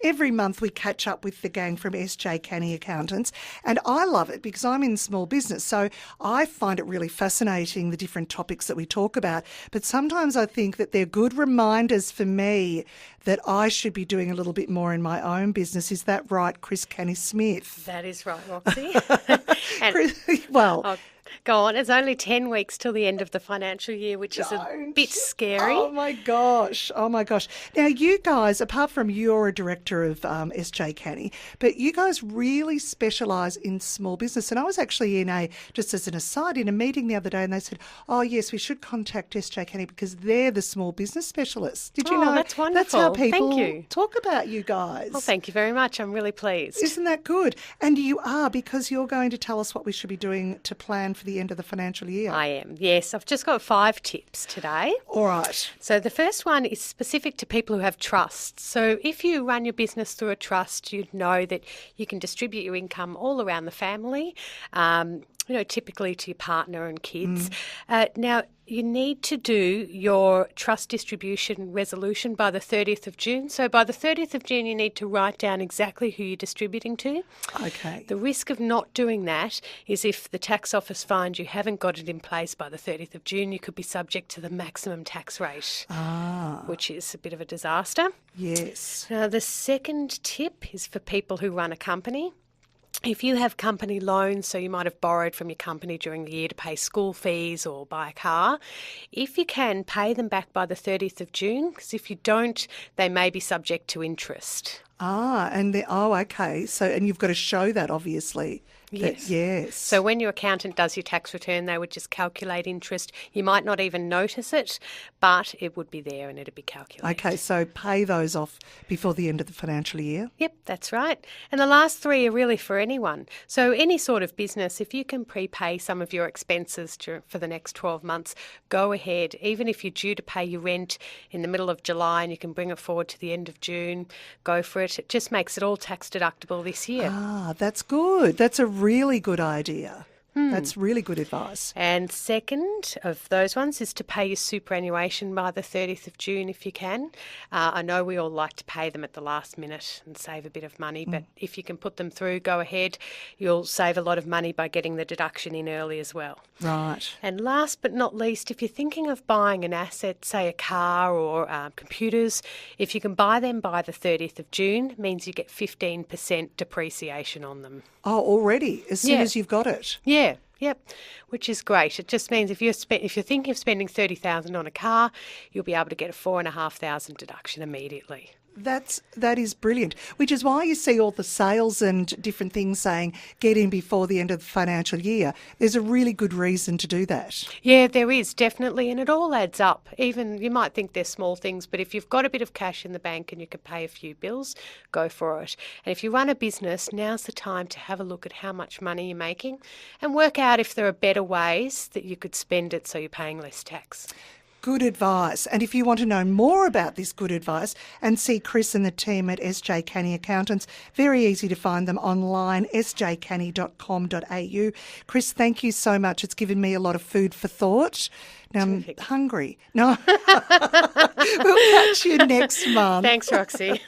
every month we catch up with the gang from SJ Canny Accountants, and I love it because I'm in small business, so I find it really fascinating, the different topics that we talk about. But sometimes I think that they're good reminders for me that I should be doing a little bit more in my own business. Is that right, Krys Canny-Smith? That is right, Roxie. Well, go on. It's only 10 weeks till the end of the financial year, which is a bit scary. Oh, my gosh. Oh, my gosh. Now, you guys, apart from you're a director of SJ Canny, but you guys really specialise in small business. And I was actually just as an aside, in a meeting the other day, and they said, oh, yes, we should contact SJ Canny because they're the small business specialists. Did you know? That's wonderful. That's how people talk about you guys. Well, thank you very much. I'm really pleased. Isn't that good? And you are, because you're going to tell us what we should be doing to plan for the end of the financial year. I am, yes. I've just got 5 tips today. All right. So the first one is specific to people who have trusts. So if you run your business through a trust, you'd know that you can distribute your income all around the family, typically to your partner and kids. Now, you need to do your trust distribution resolution by the 30th of June. So by the 30th of June, you need to write down exactly who you're distributing to. Okay. The risk of not doing that is if the tax office finds you haven't got it in place by the 30th of June, you could be subject to the maximum tax rate, which is a bit of a disaster. Yes. Now, the second tip is for people who run a company. If you have company loans, so you might have borrowed from your company during the year to pay school fees or buy a car, if you can, pay them back by the 30th of June, because if you don't, they may be subject to interest. Okay. So, and you've got to show that, obviously. Yes. Yes. So when your accountant does your tax return, they would just calculate interest. You might not even notice it, but it would be there and it'd be calculated. Okay, so pay those off before the end of the financial year. Yep, that's right. And the last 3 are really for anyone. So any sort of business, if you can prepay some of your expenses for the next 12 months, go ahead. Even if you're due to pay your rent in the middle of July and you can bring it forward to the end of June, go for it. It just makes it all tax deductible this year. That's good. That's a really good idea. That's really good advice. And second of those ones is to pay your superannuation by the 30th of June if you can. I know we all like to pay them at the last minute and save a bit of money, but if you can put them through, go ahead. You'll save a lot of money by getting the deduction in early as well. Right. And last but not least, if you're thinking of buying an asset, say a car or computers, if you can buy them by the 30th of June, it means you get 15% depreciation on them. Oh, already? As soon as you've got it? Yeah. Yep, which is great. It just means if you're thinking of spending $30,000 on a car, you'll be able to get a $4,500 deduction immediately. That is brilliant, which is why you see all the sales and different things saying get in before the end of the financial year. There's a really good reason to do that. Yeah, there is, definitely, and it all adds up. Even you might think they're small things, but if you've got a bit of cash in the bank and you can pay a few bills, go for it. And if you run a business, now's the time to have a look at how much money you're making and work out if there are better ways that you could spend it so you're paying less tax. Good advice. And if you want to know more about this good advice and see Krys and the team at SJ Canny Accountants, very easy to find them online, sjcanny.com.au. Krys, thank you so much. It's given me a lot of food for thought. Now I'm hungry. No. We'll catch you next month. Thanks, Roxie.